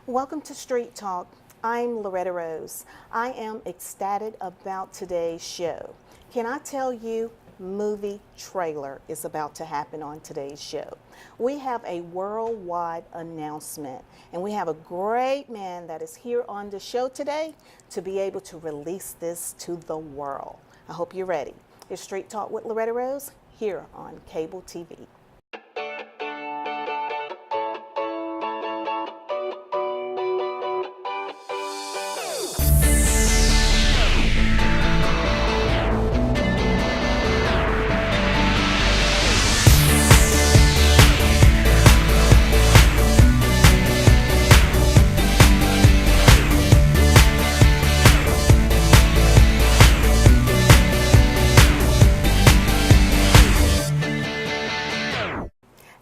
Welcome to Street Talk. I'm Loretta Rose. I am ecstatic about today's show. Can I tell you, movie trailer is about to happen on today's show. We have a worldwide announcement, and we have a great man that is here on the show today to be able to release this to the world. I hope you're ready. It's Street Talk with Loretta Rose here on cable TV.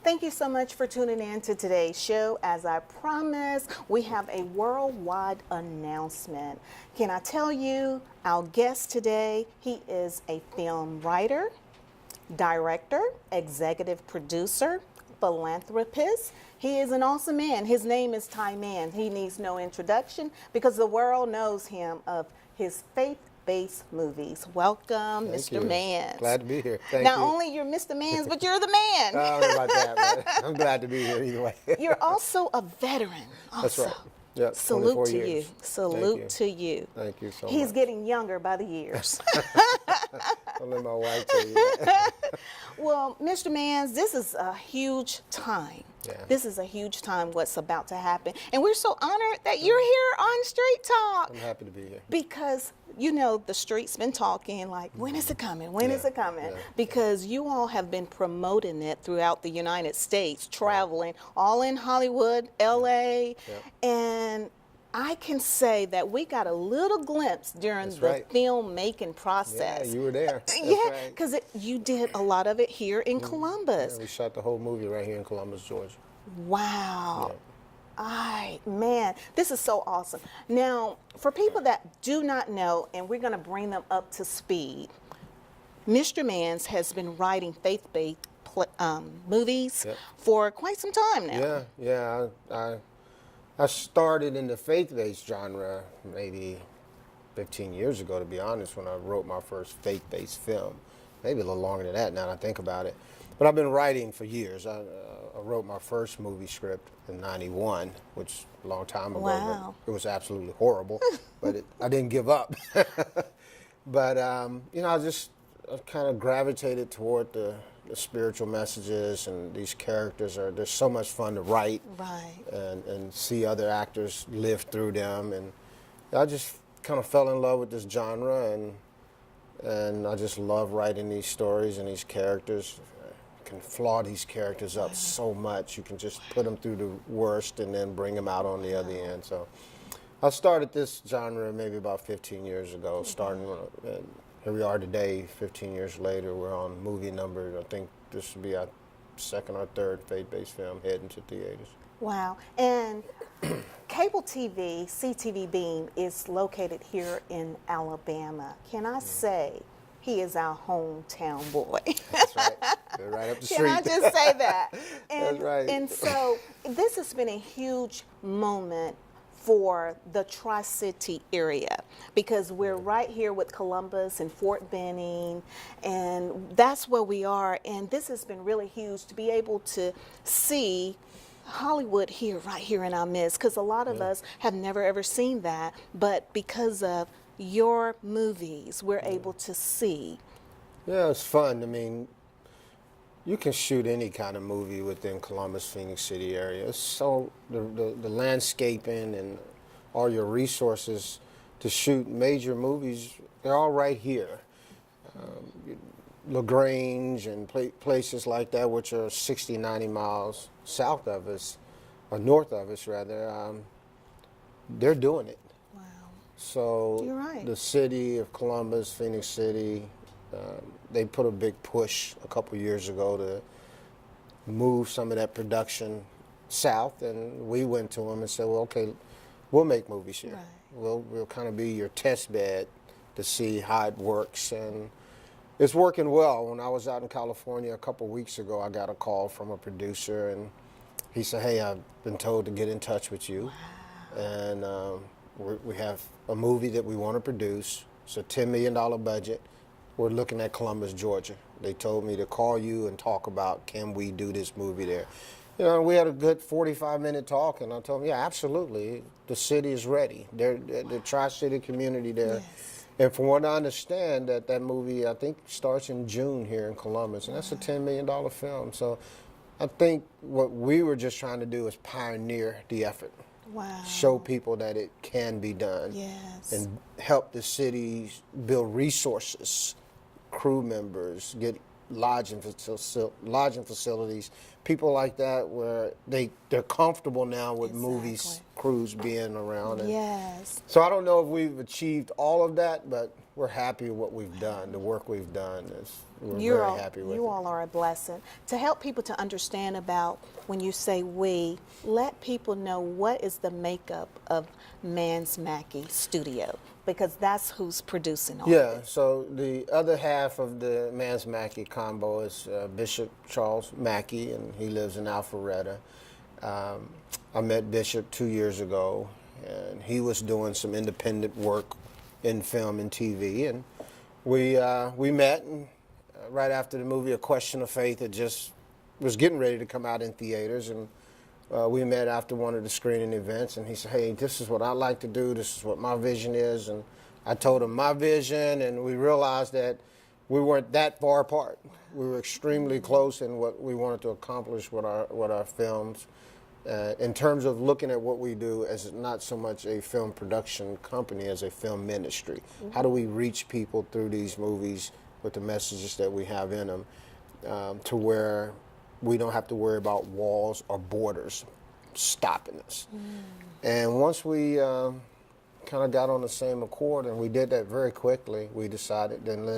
Thank you so much for tuning in to today's show. As I promised, we have a worldwide announcement. Can I tell you, our guest today, he is a film writer, director, executive producer, philanthropist. He is an awesome man. His name is Taemin. He needs no introduction because the world knows him of his faith-based movies. Welcome, Thank Mr. you. Mans. Glad to be here. Thank Not you. only you're Mr. Mans, but you're the man. I don't know about that, but I'm glad to be here either way. You're also a veteran. That's Also. right. Yeah, Salute 24 to years. you. Salute Thank to you. Thank you so He's much. getting younger by the years. Don't let my wife tell you that. Well, Mr. Mans, this is a huge time. Yeah. This is a huge time what's about to happen. And we're so honored that you're here on Street Talk. I'm happy to be here. Because, you know, the street's been talking like, when is it coming? When is Yeah, it coming? yeah, Because you all have been promoting it throughout the United States, traveling, all in Hollywood, LA. And I can say that we got a little glimpse during That's the right. filmmaking Yeah, process. you were there. That's Yeah, right. because you did a lot of it here in Columbus. Yeah, we shot the whole movie right here in Columbus, Georgia. Wow. Yeah. Man, this is so awesome. Now, for people that do not know, and we're going to bring them up to speed, Mr. Mans has been writing faith-based movies Yep. for quite some time now. Yeah. I started in the faith-based genre maybe 15 years ago, to be honest, when I wrote my first faith-based film. Maybe a little longer than that now that I think about it. But I've been writing for years. I wrote my first movie script in '91, which is a long time ago. Wow. But it was absolutely horrible, but I didn't give up. But, you know, I kind of gravitated toward the spiritual messages, and these characters they're so much fun to write. Right. And see other actors live through them, and I just kind of fell in love with this genre, and I just love writing these stories and these characters. You can flaw these characters up so much. You can just put them through the worst and then bring them out on the other end. So I started this genre maybe about 15 years ago, and here we are today, 15 years later. We're on movie number, I think this will be our second or third faith-based film heading to theaters. Wow. And cable TV, CTV Beam, is located here in Alabama. Can I say he is our hometown boy? That's right. They're right up the street. Can I just say that? And, That's right. And so this has been a huge moment for the Tri-City area because we're right here with Columbus and Fort Benning, and that's where we are. And this has been really huge to be able to see Hollywood here, right here in our midst, because a lot of us have never ever seen that, but because of your movies, we're able to see. Yeah, it's fun. I mean, you can shoot any kind of movie within Columbus, Phoenix City area. It's so the landscaping and all your resources to shoot major movies, they're all right here. LaGrange and places like that, which are 60, 90 miles south of us, or north of us rather, they're doing it. Wow. So You're right. the city of Columbus, Phoenix City, they put a big push a couple years ago to move some of that production south, and we went to them and said, well, okay, we'll make movies here. Right. We'll kind of be your test bed to see how it works, and it's working well. When I was out in California a couple weeks ago, I got a call from a producer, and he said, hey, I've been told to get in touch with you. And we have a movie that we want to produce. It's a $10 million budget. We're looking at Columbus, Georgia. They told me to call you and talk about, can we do this movie there? You know, we had a good 45-minute talk, and I told them, yeah, absolutely. The city is ready. The Tri-City community there. Yes. And from what I understand, that movie, I think, starts in June here in Columbus, and that's a $10 million film. So I think what we were just trying to do is pioneer the effort. Wow. Show people that it can be done. Yes. And help the city build resources, crew members, get lodging facilities, people like that where they're comfortable now with movies, crews being around. And yes. so I don't know if we've achieved all of that, but we're happy with what we've done, the work we've done. We're very happy with it. You all are a blessing. To help people to understand about when you say we, let people know what is the makeup of Mans Mackey Studio, because that's who's producing all of Yeah, it. so the other half of the Mans Mackey combo is Bishop Charles Mackey, and he lives in Alpharetta. I met Bishop 2 years ago, and he was doing some independent work in film and TV, and we met, and right after the movie A Question of Faith, it just was getting ready to come out in theaters, and we met after one of the screening events, and he said, hey, this is what I like to do, this is what my vision is, and I told him my vision, and we realized that we weren't that far apart. We were extremely close in what we wanted to accomplish with our films. In terms of looking at what we do as not so much a film production company as a film ministry. How do we reach people through these movies with the messages that we have in them to where we don't have to worry about walls or borders stopping us. And once we kind of got on the same accord, and we did that very quickly, we decided then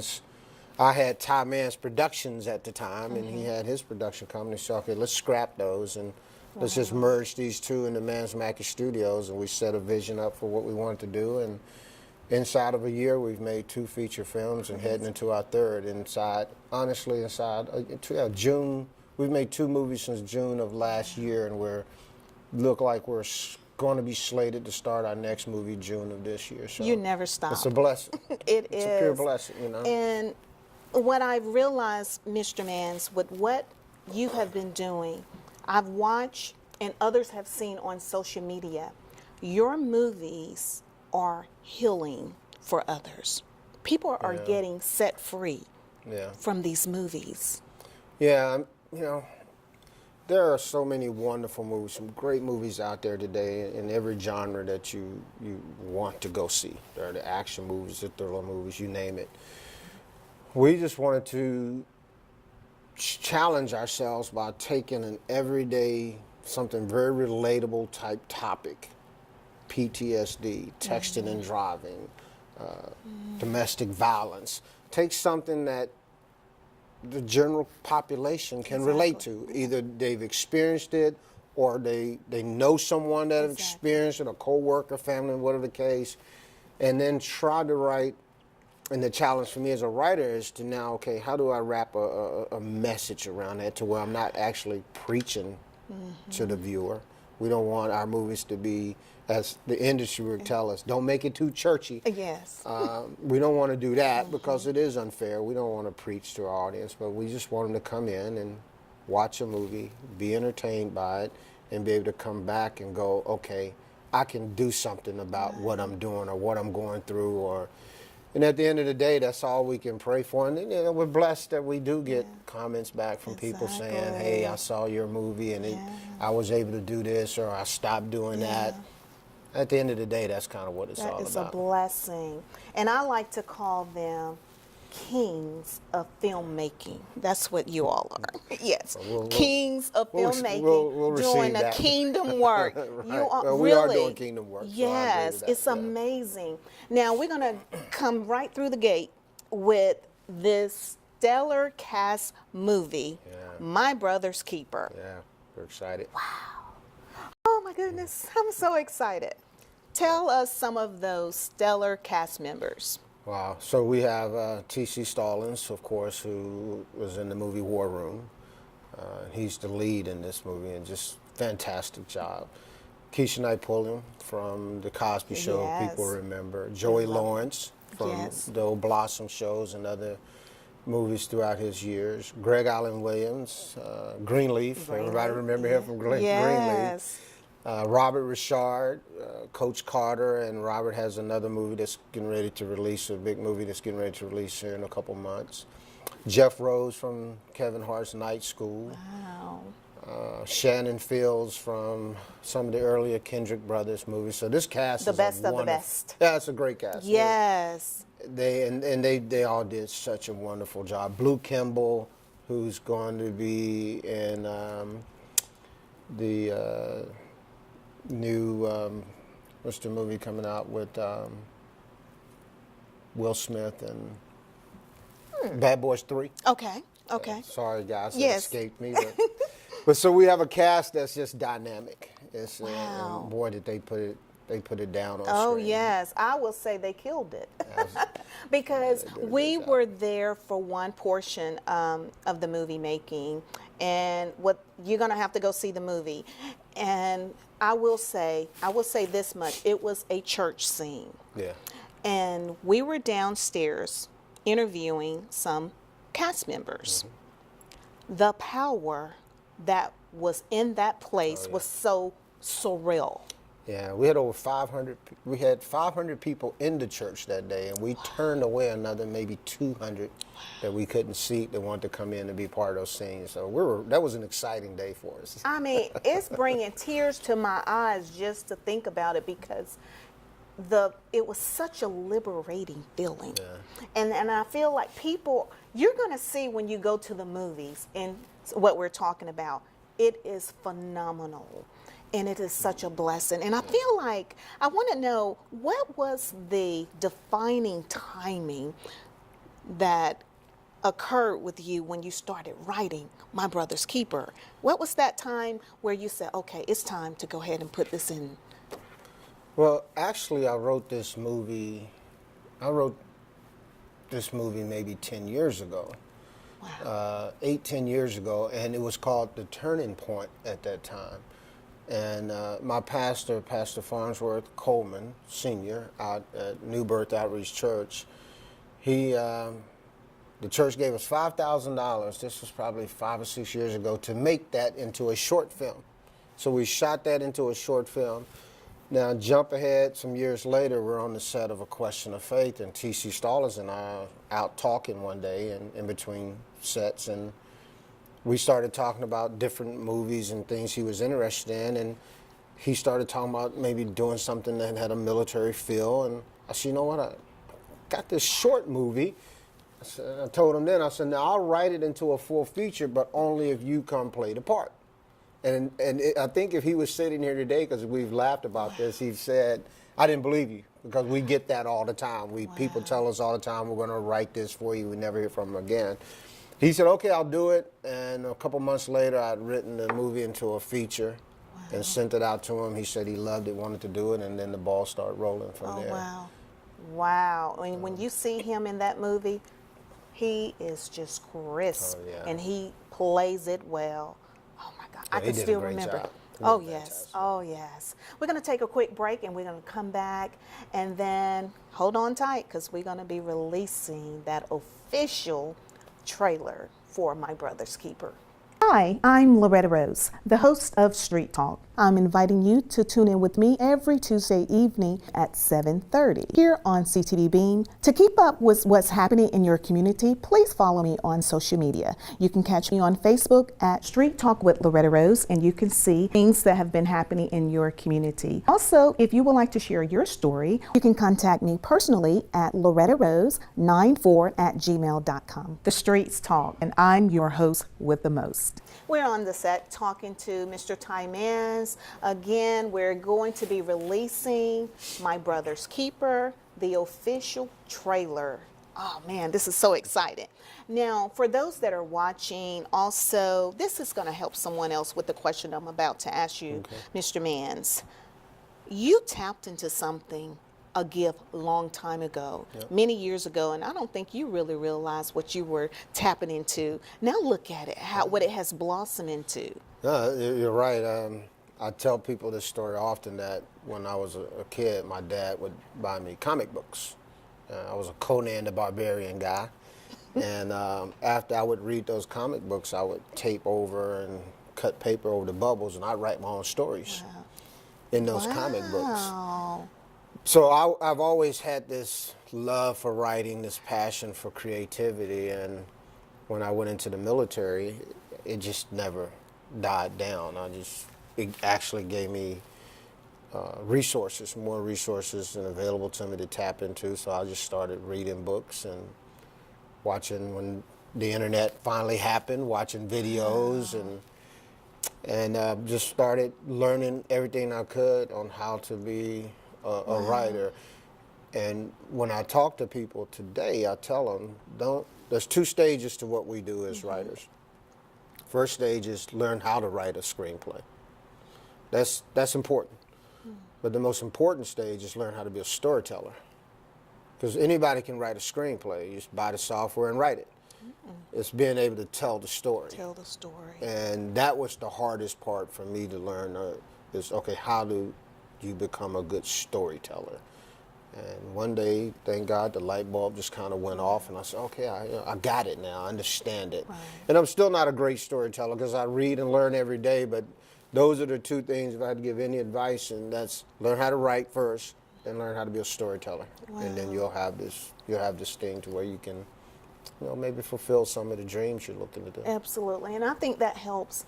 I had Taemin's Productions at the time, and he had his production company, so okay, let's scrap those and let's just merge these two into Mans Mackey Studios, and we set a vision up for what we wanted to do, and inside of a year, we've made 2 feature films and heading into our third inside June. We've made 2 movies since June of last year, and look like we're going to be slated to start our next movie June of this year. So You never stop. it's a blessing. It's a pure blessing, you know. And what I've realized, Mr. Mans, with what you have been doing, I've watched and others have seen on social media, your movies are healing for others. People are getting set free from these movies. Yeah, you know, there are so many wonderful movies, some great movies out there today in every genre that you want to go see. There are the action movies, the thriller movies, you name it. We just wanted to challenge ourselves by taking an everyday, something very relatable type topic, PTSD, texting and driving, domestic violence. Take something that the general population can relate to. Either they've experienced it or they know someone that have experienced it, a co-worker, family, whatever the case, and then try to write. And the challenge for me as a writer is to now, okay, how do I wrap a message around that to where I'm not actually preaching to the viewer. We don't want our movies to be, as the industry would tell us, don't make it too churchy. Yes. We don't want to do that because it is unfair. We don't want to preach to our audience, but we just want them to come in and watch a movie, be entertained by it, and be able to come back and go, okay, I can do something about what I'm doing or what I'm going through. And at the end of the day, that's all we can pray for. And you know, we're blessed that we do get comments back from people saying, hey, I saw your movie and I was able to do this, or I stopped doing that. At the end of the day, that's kind of what it's all about. That is a blessing. And I like to call them kings of filmmaking. That's what you all are. Yes. Kings of filmmaking we'll doing that. a kingdom work. Right. You are well, we really are doing kingdom work. Yes, so it's amazing. Now we're going to come right through the gate with this stellar cast movie, My Brother's Keeper. Yeah, we're excited. Wow. Oh my goodness, I'm so excited. Tell us some of those stellar cast members. Wow. So we have T.C. Stallings, of course, who was in the movie War Room. He's the lead in this movie and just fantastic job. Keisha Knight Pulliam from The Cosby Show, if people Yes. remember. Joey love it. Lawrence from Yes. the old Blossom shows and other movies throughout his years. Greg Allen Williams, Greenleaf. Everybody remember him from Greenleaf. Yes. Robert Richard, Coach Carter, and Robert has another movie that's getting ready to release, a big movie that's getting ready to release here in a couple months. Jeff Rose from Kevin Hart's Night School. Wow. Shannon Fields from some of the earlier Kendrick Brothers movies. So this cast The is best a of the wonderful, best. Yeah, it's a great cast. Yes. They all did such a wonderful job. Blue Kimball, who's going to be in the new what's the movie coming out with Will Smith and Bad Boys 3. Okay. Okay. Sorry, guys, Yes. it escaped me. But so we have a cast that's just dynamic. It's, Wow. and boy, did they put it down on Oh, screen. yes. I will say they killed it. Yes. Because They did a good we job. were there for one portion of the movie making, and what you're going to have to go see the movie. And I will say this much: it was a church scene, Yeah. and we were downstairs interviewing some cast members. The power that was in that place was so surreal. Yeah, we had over 500. We had 500 people in the church that day, and we turned away another maybe 200 that we couldn't seat that wanted to come in and be part of those scenes. So that was an exciting day for us. I mean, it's bringing tears to my eyes just to think about it, because it was such a liberating feeling. And I feel like you're going to see when you go to the movies and what we're talking about, it is phenomenal. And it is such a blessing. And I feel like I want to know, what was the defining timing that occurred with you when you started writing My Brother's Keeper? What was that time where you said, okay, it's time to go ahead and put this in? Well, actually, I wrote this movie maybe 10 years ago. Wow. 10 years ago, and it was called The Turning Point at that time. And my pastor, Pastor Farnsworth Coleman, Sr., out at New Birth Outreach Church, the church gave us $5,000, this was probably 5 or 6 years ago, to make that into a short film. So we shot that into a short film. Now, jump ahead some years later, we're on the set of A Question of Faith, and T.C. Stallers and I are out talking one day in between sets, and we started talking about different movies and things he was interested in, and he started talking about maybe doing something that had a military feel, and I said, you know what, I got this short movie. I told him then, I said, now I'll write it into a full feature, but only if you come play the part. And I think if he was sitting here today, because we've laughed about this, he said, I didn't believe you, because we get that all the time. People tell us all the time, we're going to write this for you. We never hear from him again. He said, okay, I'll do it. And a couple months later, I'd written the movie into a feature and sent it out to him. He said he loved it, wanted to do it, and then the ball started rolling from there. Wow. Wow. I mean, when you see him in that movie, he is just crisp, and he plays it well. Oh my God, I he can did a still great remember. job. He Oh did yes, fantastic. oh yes. We're gonna take a quick break, and we're gonna come back, and then hold on tight, because we're gonna be releasing that official trailer for My Brother's Keeper. Hi, I'm Loretta Rose, the host of Street Talk. I'm inviting you to tune in with me every Tuesday evening at 7:30 here on CTV Beam. To keep up with what's happening in your community, please follow me on social media. You can catch me on Facebook at Street Talk with Loretta Rose, and you can see things that have been happening in your community. Also, if you would like to share your story, you can contact me personally at lorettarose94@gmail.com. The Streets Talk, and I'm your host with the most. We're on the set talking to Mr. Taemin. Again, we're going to be releasing My Brother's Keeper, the official trailer. Oh man, this is so exciting. Now, for those that are watching, also, this is going to help someone else with the question I'm about to ask you, Mr. Mans. You tapped into something, a gift, long time ago, many years ago, and I don't think you really realized what you were tapping into. Now look at it, what it has blossomed into. No, you're right. I tell people this story often that when I was a kid, my dad would buy me comic books. I was a Conan the Barbarian guy. And after I would read those comic books, I would tape over and cut paper over the bubbles, and I'd write my own stories in those comic books. Wow. So I've always had this love for writing, this passion for creativity, and when I went into the military, it just never died down. It actually gave me resources, more resources and available to me to tap into. So I just started reading books and watching when the internet finally happened, watching videos and just started learning everything I could on how to be a writer. And when I talk to people today, I tell them, there's two stages to what we do as writers. First stage is learn how to write a screenplay. That's important. But the most important stage is learn how to be a storyteller. Because anybody can write a screenplay. You just buy the software and write it. It's being able to tell the story. Tell the story. And that was the hardest part for me to learn is, okay, how do you become a good storyteller? And one day, thank God, the light bulb just kind of went off, and I said, okay, I got it now. I understand it. Right. And I'm still not a great storyteller because I read and learn every day, but those are the two things, if I had to give any advice, and that's learn how to write first and learn how to be a storyteller. Wow. And then you'll have this thing to where you can, maybe fulfill some of the dreams you're looking to do. Absolutely. And I think that helps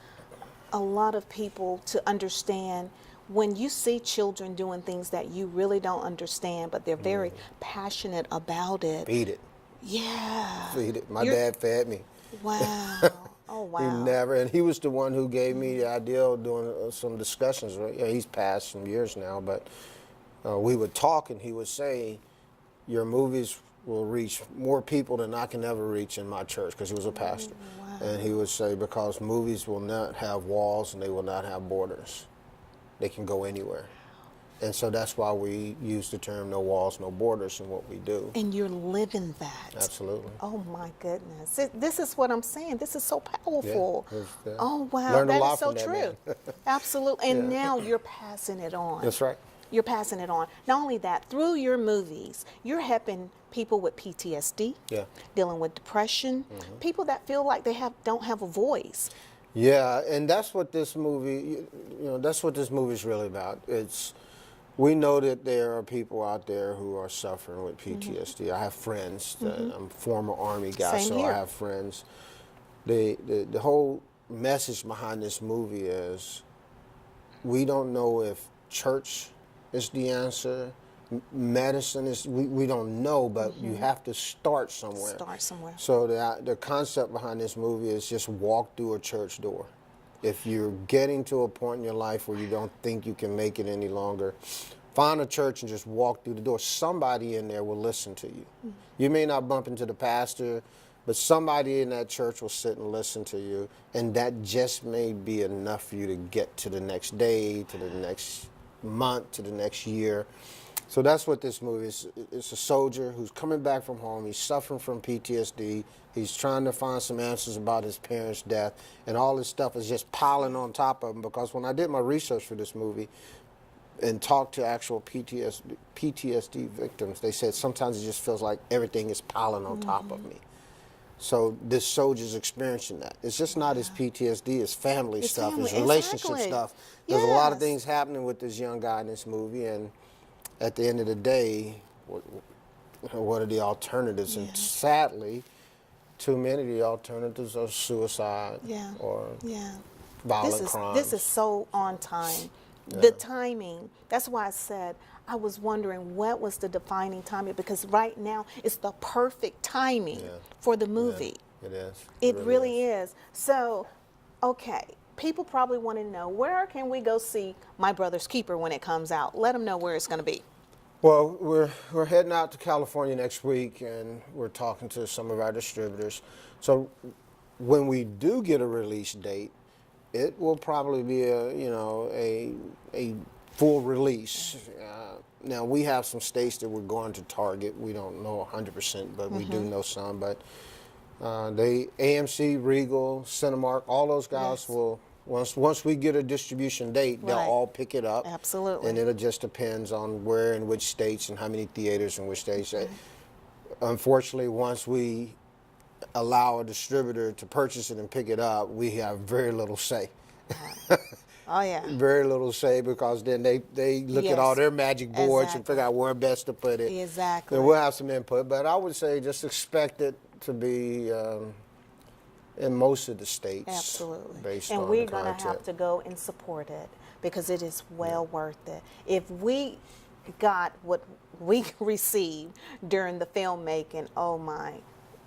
a lot of people to understand when you see children doing things that you really don't understand, but they're very passionate about it. Feed it. Yeah. Feed it. My dad fed me. Wow. Oh, wow. And he was the one who gave me the idea of doing some discussions. Right? Yeah, he's passed some years now, but we would talk, and he would say, your movies will reach more people than I can ever reach in my church, because he was a pastor. Wow. And he would say, because movies will not have walls and they will not have borders. They can go anywhere. And so that's why we use the term no walls, no borders in what we do. And you're living that. Absolutely. Oh, my goodness. This is what I'm saying. This is so powerful. Yeah. Oh, wow. Learned a That lot is so from that true. man. Absolutely. And now you're passing it on. That's right. You're passing it on. Not only that, through your movies, you're helping people with PTSD, dealing with depression, people that feel like they don't have a voice. Yeah, and that's what this movie, that's what this movie is really about. We know that there are people out there who are suffering with PTSD. I have friends. I'm a former Army guy, Same so here. I have friends. The whole message behind this movie is we don't know if church is the answer, medicine is, we don't know, but you have to start somewhere. Start somewhere. So the concept behind this movie is just walk through a church door. If you're getting to a point in your life where you don't think you can make it any longer, find a church and just walk through the door. Somebody in there will listen to you. You may not bump into the pastor, but somebody in that church will sit and listen to you, and that just may be enough for you to get to the next day, to the next month, to the next year. So that's what this movie is. It's a soldier who's coming back from home. He's suffering from PTSD. He's trying to find some answers about his parents' death, and all this stuff is just piling on top of him. Because when I did my research for this movie and talked to actual PTSD victims, they said sometimes it just feels like everything is piling on top of me. So this soldier's experiencing that. It's just not his PTSD, it's family stuff, family. it's relationship Exactly. stuff. There's a lot of Yes. things happening with this young guy in this movie, and at the end of the day, what are the alternatives? And sadly, too many of the alternatives are suicide or violent crimes. This is so on time. The timing, that's why I said, I was wondering what was the defining timing, because right now it's the perfect timing for the movie. It is. It really is. So, okay, people probably want to know, where can we go see My Brother's Keeper when it comes out? Let them know where it's going to be. Well, we're heading out to California next week, and we're talking to some of our distributors. So when we do get a release date, it will probably be a full release. Now, we have some states that we're going to target. We don't know 100%, but we do know some. But AMC, Regal, Cinemark, all those guys will Once we get a distribution date, they'll Right. all pick it up. Absolutely. And it just depends on where in which states and how many theaters in which states. Unfortunately, once we allow a distributor to purchase it and pick it up, we have very little say. Oh yeah. Very little say, because then they look at all Yes. their magic boards and Exactly. figure out where best to put it. Exactly. And we'll have some input, but I would say just expect it to be in most of the states. Absolutely. Based And on we're the going to content. have to go and support it because it is well worth it. If we got what we received during the filmmaking, oh my,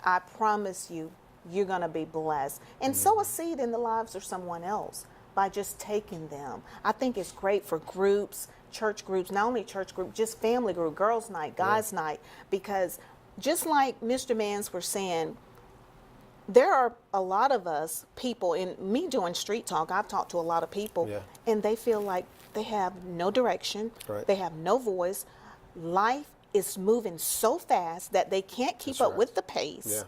I promise you, you're going to be blessed. And sow a seed in the lives of someone else by just taking them. I think it's great for groups, church groups, not only church group, just family group, girls' night, guys' night, because just like Mr. Mans were saying, there are a lot of us people, in me doing street talk, I've talked to a lot of people, Yeah. and they feel like they have no direction, Right. they have no voice. Life is moving so fast that they can't keep That's up right. with the pace. Yeah.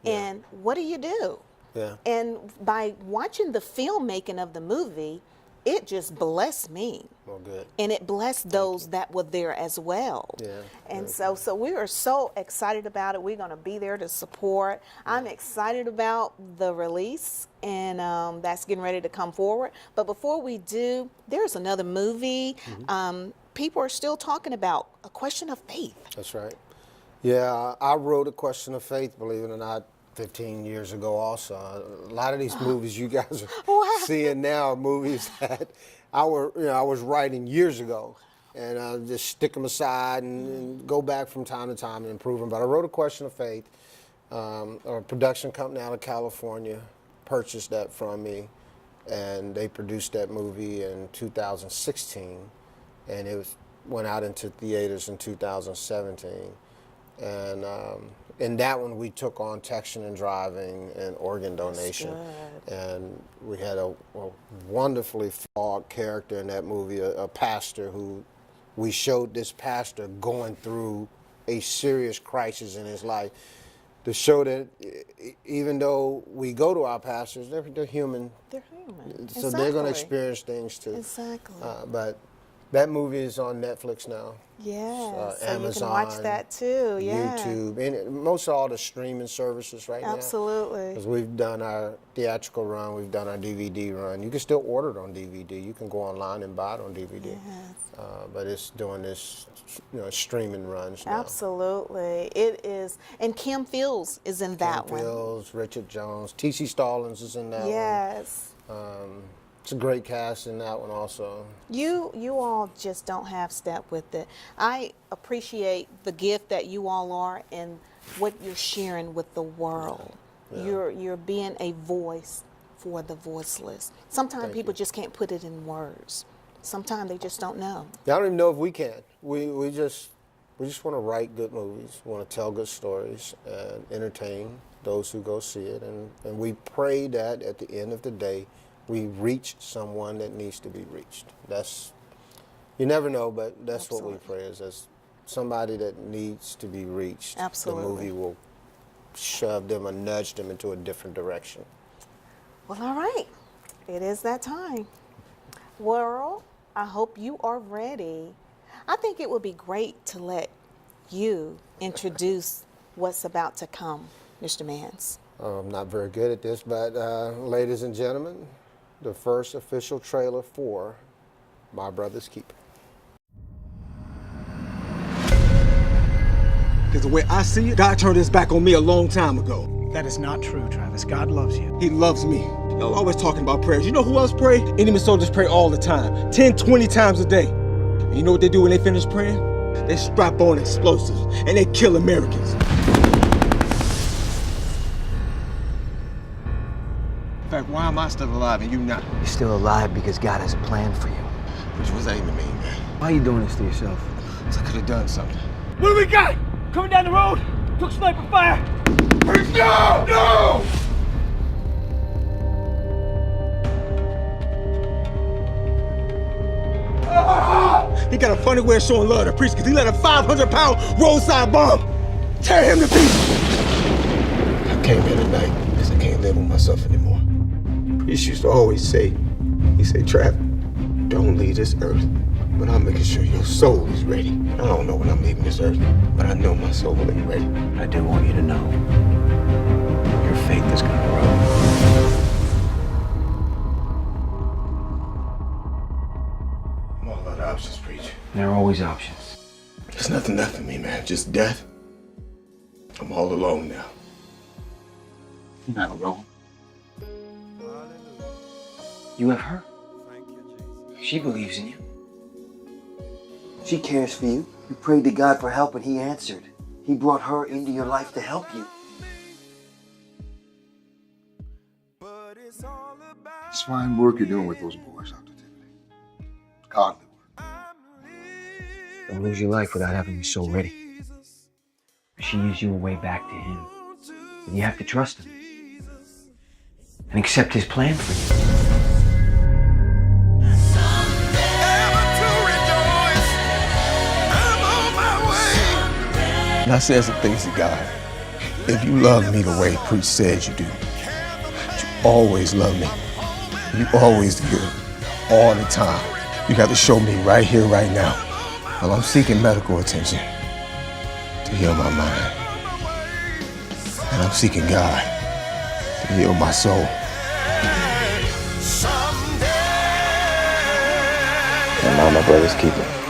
Yeah. And what do? Yeah. And by watching the filmmaking of the movie, it just blessed me. Well, good. And it blessed those that were there as well. Yeah, And very so we are so excited about it. We're going to be there to support. I'm excited about the release, and that's getting ready to come forward. But before we do, there's another movie people are still talking about, A Question of Faith. That's right. Yeah, I wrote A Question of Faith, believe it or not, 15 years ago also. A lot of these movies you guys are Wow. seeing now are movies that I was writing years ago. And I just stick them aside and go back from time to time and improve them. But I wrote A Question of Faith. A production company out of California purchased that from me, and they produced that movie in 2016. And it went out into theaters in 2017. And in that one, we took on texting and driving and organ donation. And we had a wonderfully flawed character in that movie, a pastor who we showed this pastor going through a serious crisis in his life to show that even though we go to our pastors, they're human. They're human. So they're going to Exactly. experience things too. Exactly. But that movie is on Netflix now. Yes. So Amazon, you can watch that too. Yeah. YouTube, and most of all the streaming services right now. Absolutely. Because we've done our theatrical run, we've done our DVD run. You can still order it on DVD. You can go online and buy it on DVD. Yes. But it's doing this, streaming runs now. Absolutely. It is. And Kim Fields is in that Kim one. Fields, Richard Jones, T.C. Stallings is in that Yes. one. It's a great cast in that one also. You all just don't half step with it. I appreciate the gift that you all are and what you're sharing with the world. Yeah. You're being a voice for the voiceless. Sometimes Thank people you. just can't put it in words. Sometimes they just don't know. I don't even know if we can. We just want to write good movies, want to tell good stories, and entertain those who go see it. And we pray that at the end of the day, we reach someone that needs to be reached. You never know, but that's what we pray is as somebody that needs to be reached. Absolutely. The movie will shove them or nudge them into a different direction. Well, all right. It is that time. World, I hope you are ready. I think it would be great to let you introduce what's about to come, Mr. Mans. I'm not very good at this, but ladies and gentlemen, the first official trailer for My Brother's Keeper. Because the way I see it, God turned his back on me a long time ago. That is not true, Travis. God loves you. He loves me. Y'all always talking about prayers. You know who else pray? Enemy soldiers pray all the time. 10, 20 times a day. And you know what they do when they finish praying? They strap on explosives and they kill Americans. In fact, why am I still alive and you not? You're still alive because God has a plan for you. Which was that even mean, man? Why are you doing this to yourself? So I could have done something. What do we got? Coming down the road. Took sniper fire. No! No! He got a funny way of showing love to preach because he let a 500-pound roadside bomb tear him to pieces. I came here tonight because I can't live with myself anymore. Priest used to always say, He said, Trap, don't leave this earth, but I'm making sure your soul is ready. I don't know when I'm leaving this earth, but I know my soul will be ready. I do want you to know your faith is gonna grow. I'm all out of options, preacher. There are always options. There's nothing left for me, man. Just death. I'm all alone now. You're not alone. You have her. She believes in you. She cares for you. You prayed to God for help and He answered. He brought her into your life to help you. It's fine work you're doing with those boys, Dr. Tiffany. Godly work. Don't lose your life without having your soul ready. She is your way back to Him. And you have to trust Him. And accept His plan for you. And I said some things to God. If you love me the way Preach says you do, you always love me. You always good, all the time. You got to show me right here, right now, while I'm seeking medical attention to heal my mind. And I'm seeking God to heal my soul. And I'm my brother's keeper.